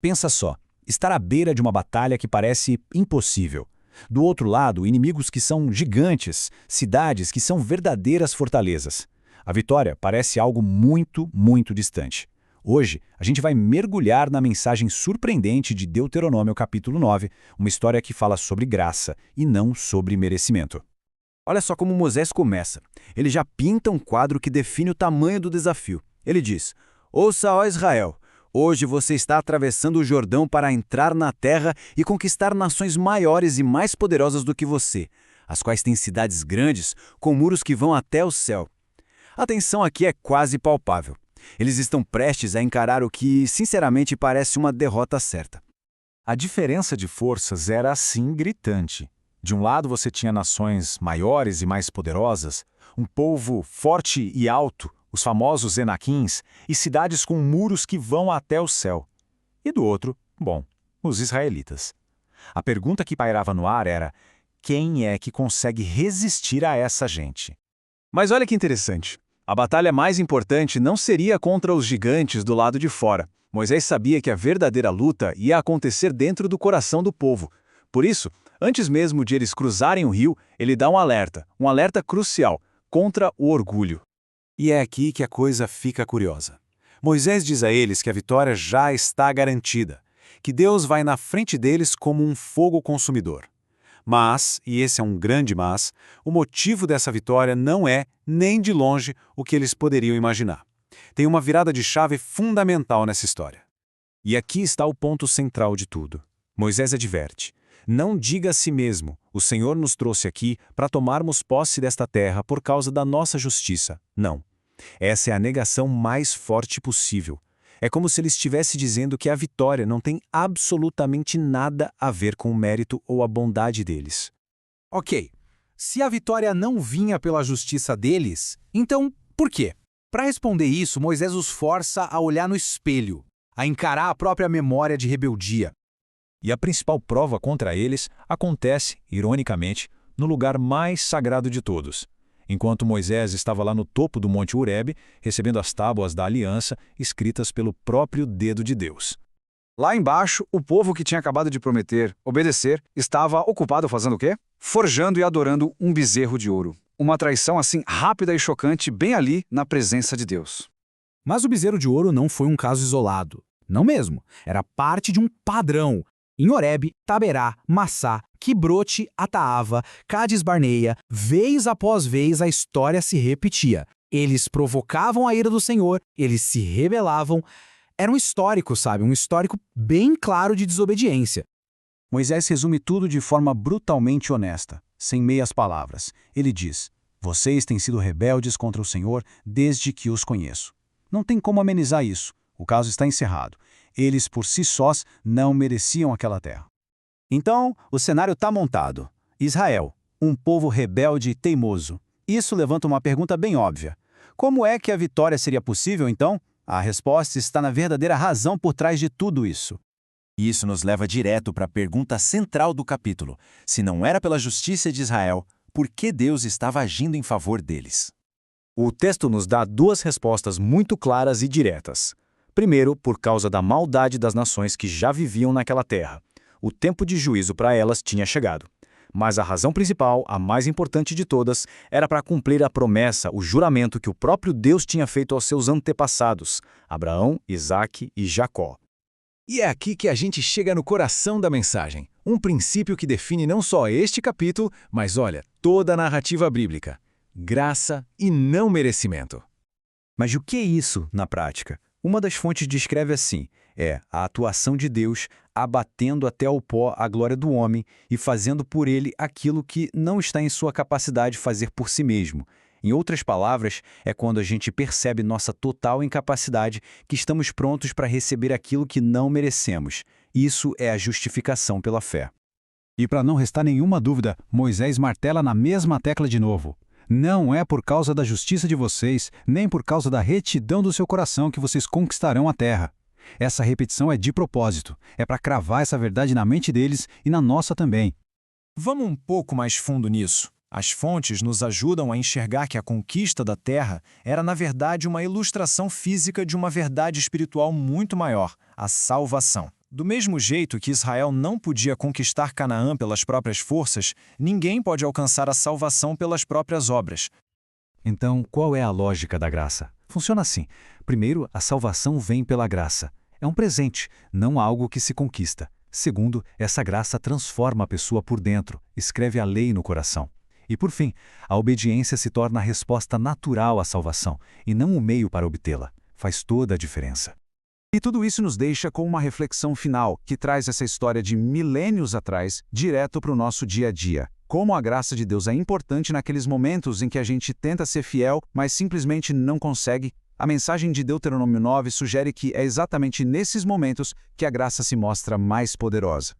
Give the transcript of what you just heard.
Pensa só, estar à beira de uma batalha que parece impossível. Do outro lado, inimigos que são gigantes, cidades que são verdadeiras fortalezas. A vitória parece algo muito, muito distante. Hoje, a gente vai mergulhar na mensagem surpreendente de Deuteronômio capítulo 9, uma história que fala sobre graça e não sobre merecimento. Olha só como Moisés começa. Ele já pinta um quadro que define o tamanho do desafio. Ele diz: Ouça, ó Israel, hoje você está atravessando o Jordão para entrar na terra e conquistar nações maiores e mais poderosas do que você, as quais têm cidades grandes, com muros que vão até o céu. A tensão aqui é quase palpável. Eles estão prestes a encarar o que, sinceramente, parece uma derrota certa. A diferença de forças era assim gritante. De um lado você tinha nações maiores e mais poderosas, um povo forte e alto, os famosos Enaquins, e cidades com muros que vão até o céu. E do outro, bom, os israelitas. A pergunta que pairava no ar era: quem é que consegue resistir a essa gente? Mas olha que interessante. A batalha mais importante não seria contra os gigantes do lado de fora. Moisés sabia que a verdadeira luta ia acontecer dentro do coração do povo. Por isso, antes mesmo de eles cruzarem o rio, ele dá um alerta crucial, contra o orgulho. E é aqui que a coisa fica curiosa. Moisés diz a eles que a vitória já está garantida, que Deus vai na frente deles como um fogo consumidor. Mas, e esse é um grande mas, o motivo dessa vitória não é, nem de longe, o que eles poderiam imaginar. Tem uma virada de chave fundamental nessa história. E aqui está o ponto central de tudo. Moisés adverte: não diga a si mesmo, o Senhor nos trouxe aqui para tomarmos posse desta terra por causa da nossa justiça. Não. Essa é a negação mais forte possível. É como se ele estivesse dizendo que a vitória não tem absolutamente nada a ver com o mérito ou a bondade deles. Ok, se a vitória não vinha pela justiça deles, então por quê? Para responder isso, Moisés os força a olhar no espelho, a encarar a própria memória de rebeldia. E a principal prova contra eles acontece, ironicamente, no lugar mais sagrado de todos. Enquanto Moisés estava lá no topo do Monte Horebe, recebendo as tábuas da aliança, escritas pelo próprio dedo de Deus. Lá embaixo, o povo que tinha acabado de prometer, obedecer, estava ocupado fazendo o quê? Forjando e adorando um bezerro de ouro. Uma traição assim rápida e chocante bem ali na presença de Deus. Mas o bezerro de ouro não foi um caso isolado. Não mesmo. Era parte de um padrão. Em Horebe, Taberá, Massá, Quibrote, Ataava, Cádiz Barneia, vez após vez a história se repetia. Eles provocavam a ira do Senhor, eles se rebelavam. Era um histórico, sabe? Um histórico bem claro de desobediência. Moisés resume tudo de forma brutalmente honesta, sem meias palavras. Ele diz: vocês têm sido rebeldes contra o Senhor desde que os conheço. Não tem como amenizar isso. O caso está encerrado. Eles, por si sós, não mereciam aquela terra. Então, o cenário está montado. Israel, um povo rebelde e teimoso. Isso levanta uma pergunta bem óbvia. Como é que a vitória seria possível, então? A resposta está na verdadeira razão por trás de tudo isso. E isso nos leva direto para a pergunta central do capítulo. Se não era pela justiça de Israel, por que Deus estava agindo em favor deles? O texto nos dá duas respostas muito claras e diretas. Primeiro, por causa da maldade das nações que já viviam naquela terra. O tempo de juízo para elas tinha chegado. Mas a razão principal, a mais importante de todas, era para cumprir a promessa, o juramento que o próprio Deus tinha feito aos seus antepassados, Abraão, Isaque e Jacó. E é aqui que a gente chega no coração da mensagem, um princípio que define não só este capítulo, mas olha, toda a narrativa bíblica. Graça e não merecimento. Mas o que é isso na prática? Uma das fontes descreve assim: é a atuação de Deus abatendo até ao pó a glória do homem e fazendo por ele aquilo que não está em sua capacidade de fazer por si mesmo. Em outras palavras, é quando a gente percebe nossa total incapacidade que estamos prontos para receber aquilo que não merecemos. Isso é a justificação pela fé. E para não restar nenhuma dúvida, Moisés martela na mesma tecla de novo. Não é por causa da justiça de vocês, nem por causa da retidão do seu coração que vocês conquistarão a terra. Essa repetição é de propósito, é para cravar essa verdade na mente deles e na nossa também. Vamos um pouco mais fundo nisso. As fontes nos ajudam a enxergar que a conquista da terra era, na verdade, uma ilustração física de uma verdade espiritual muito maior, a salvação. Do mesmo jeito que Israel não podia conquistar Canaã pelas próprias forças, ninguém pode alcançar a salvação pelas próprias obras. Então, qual é a lógica da graça? Funciona assim. Primeiro, a salvação vem pela graça. É um presente, não algo que se conquista. Segundo, essa graça transforma a pessoa por dentro, escreve a lei no coração. E por fim, a obediência se torna a resposta natural à salvação, e não o meio para obtê-la. Faz toda a diferença. E tudo isso nos deixa com uma reflexão final, que traz essa história de milênios atrás, direto para o nosso dia a dia. Como a graça de Deus é importante naqueles momentos em que a gente tenta ser fiel, mas simplesmente não consegue. A mensagem de Deuteronômio 9 sugere que é exatamente nesses momentos que a graça se mostra mais poderosa.